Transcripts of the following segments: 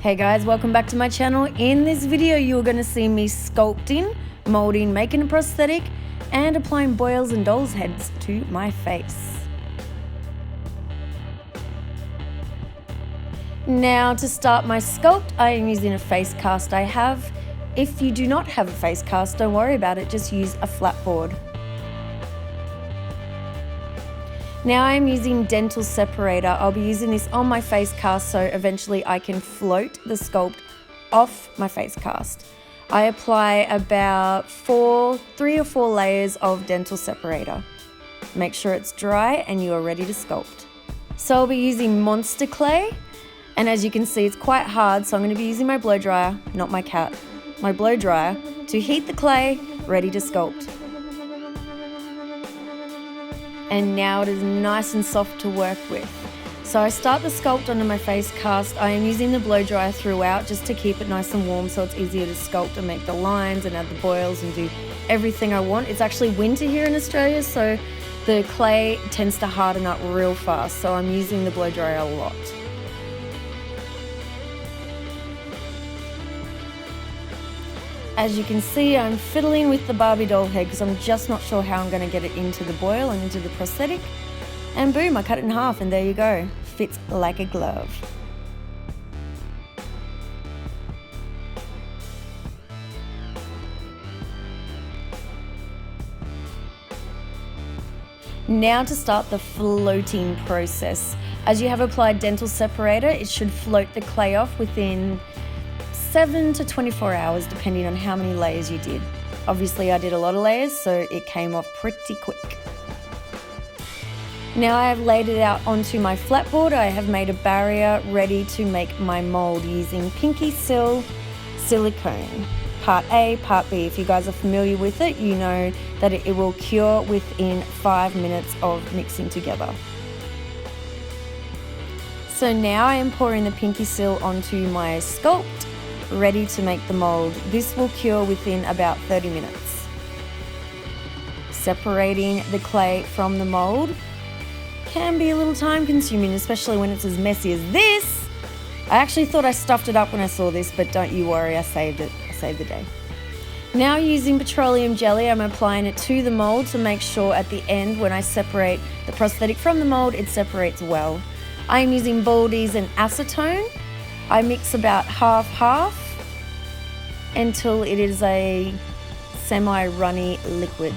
Hey guys, welcome back to my channel. In this video you're going to see me sculpting, molding, making a prosthetic and applying boils and dolls heads to my face. Now to start my sculpt I am using a face cast I have. If you do not have a face cast, don't worry about it, just use a flat board. Now I'm using dental separator. I'll be using this on my face cast so eventually I can float the sculpt off my face cast. I apply about 3 or 4 layers of dental separator. Make sure it's dry and you are ready to sculpt. So I'll be using monster clay, and as you can see it's quite hard, so I'm going to be using my blow dryer, not my cat, my blow dryer, to heat the clay, ready to sculpt. And now it is nice and soft to work with. So I start the sculpt under my face cast. I am using the blow dryer throughout just to keep it nice and warm so it's easier to sculpt and make the lines and add the boils and do everything I want. It's actually winter here in Australia, so the clay tends to harden up real fast, so I'm using the blow dryer a lot. As you can see, I'm fiddling with the Barbie doll head because I'm just not sure how I'm going to get it into the boil and into the prosthetic. And boom, I cut it in half and there you go. Fits like a glove. Now to start the floating process. As you have applied dental separator, it should float the clay off within 7 to 24 hours depending on how many layers you did. Obviously I did a lot of layers, so it came off pretty quick. Now I have laid it out onto my flat board. I have made a barrier ready to make my mold using Pinkysil silicone. Part A, Part B. If you guys are familiar with it, you know that it will cure within 5 minutes of mixing together. So now I am pouring the Pinkysil onto my sculpt, ready to make the mold. This will cure within about 30 minutes. Separating the clay from the mold can be a little time consuming, especially when it's as messy as this. I actually thought I stuffed it up when I saw this, but don't you worry, I saved it. I saved the day. Now using petroleum jelly, I'm applying it to the mold to make sure at the end when I separate the prosthetic from the mold, it separates well. I'm using Baldiez and acetone. I mix about half-half until it is a semi-runny liquid.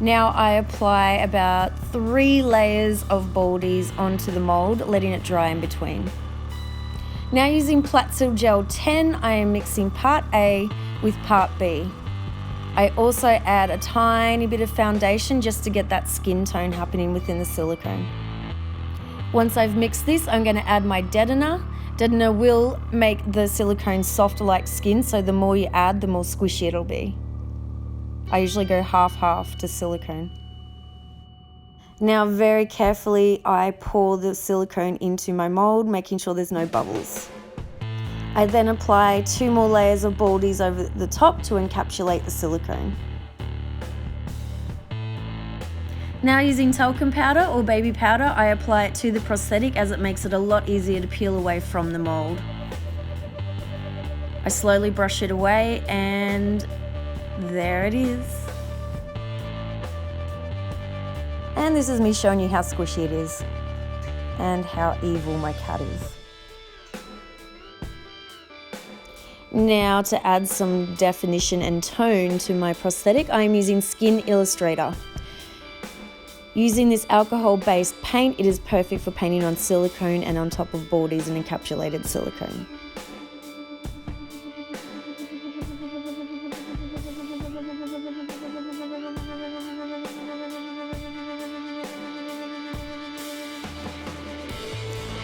Now I apply about 3 layers of Baldiez onto the mold, letting it dry in between. Now using Plasil Gel 10, I am mixing part A with part B. I also add a tiny bit of foundation just to get that skin tone happening within the silicone. Once I've mixed this, I'm going to add my Deadner. Deadner will make the silicone softer like skin, so the more you add, the more squishy it'll be. I usually go half-half to silicone. Now very carefully I pour the silicone into my mold, making sure there's no bubbles. I then apply 2 more layers of Baldiez over the top to encapsulate the silicone. Now using talcum powder or baby powder, I apply it to the prosthetic as it makes it a lot easier to peel away from the mold. I slowly brush it away and there it is. And this is me showing you how squishy it is and how evil my cat is. Now to add some definition and tone to my prosthetic, I am using Skin Illustrator. Using this alcohol-based paint, it is perfect for painting on silicone and on top of Baldiez and encapsulated silicone.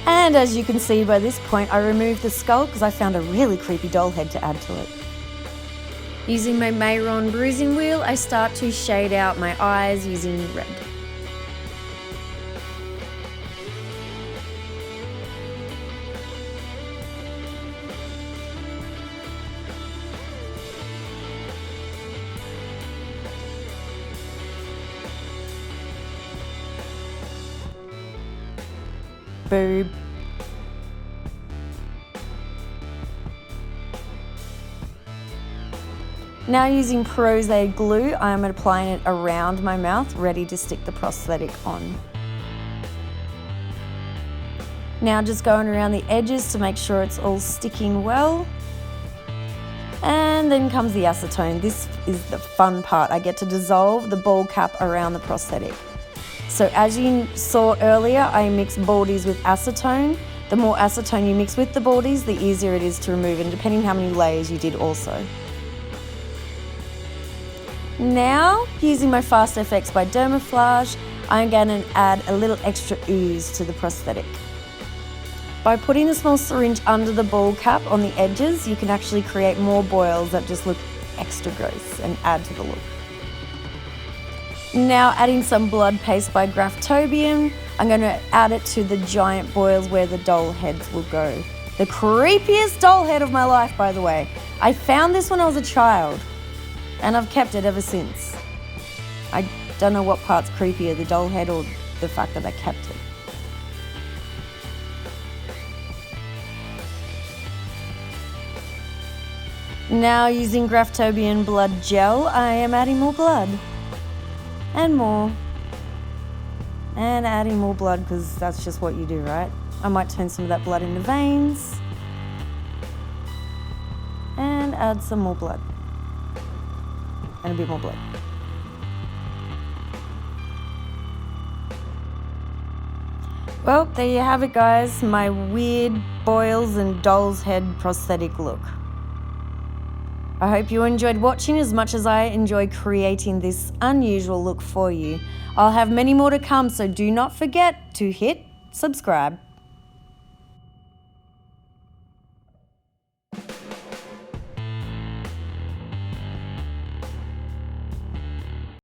And as you can see by this point, I removed the skull because I found a really creepy doll head to add to it. Using my Mehron bruising wheel, I start to shade out my eyes using red. Boom. Now using Prosthetic glue, I am applying it around my mouth, ready to stick the prosthetic on. Now just going around the edges to make sure it's all sticking well. And then comes the acetone. This is the fun part. I get to dissolve the ball cap around the prosthetic. So as you saw earlier, I mix Baldiez with acetone. The more acetone you mix with the Baldiez, the easier it is to remove, and depending how many layers you did also. Now, using my Fast FX by Dermaflage, I'm going to add a little extra ooze to the prosthetic. By putting a small syringe under the ball cap on the edges, you can actually create more boils that just look extra gross and add to the look. Now adding some blood paste by Graftobian, I'm going to add it to the giant boils where the doll heads will go. The creepiest doll head of my life, by the way. I found this when I was a child, and I've kept it ever since. I don't know what part's creepier, the doll head or the fact that I kept it. Now using Graftobian blood gel, I am adding more blood. And more. And adding more blood because that's just what you do, right? I might turn some of that blood into veins. And add some more blood. And a bit more blood. Well, there you have it, guys. My weird boils and doll's head prosthetic look. I hope you enjoyed watching as much as I enjoyed creating this unusual look for you. I'll have many more to come, so do not forget to hit subscribe.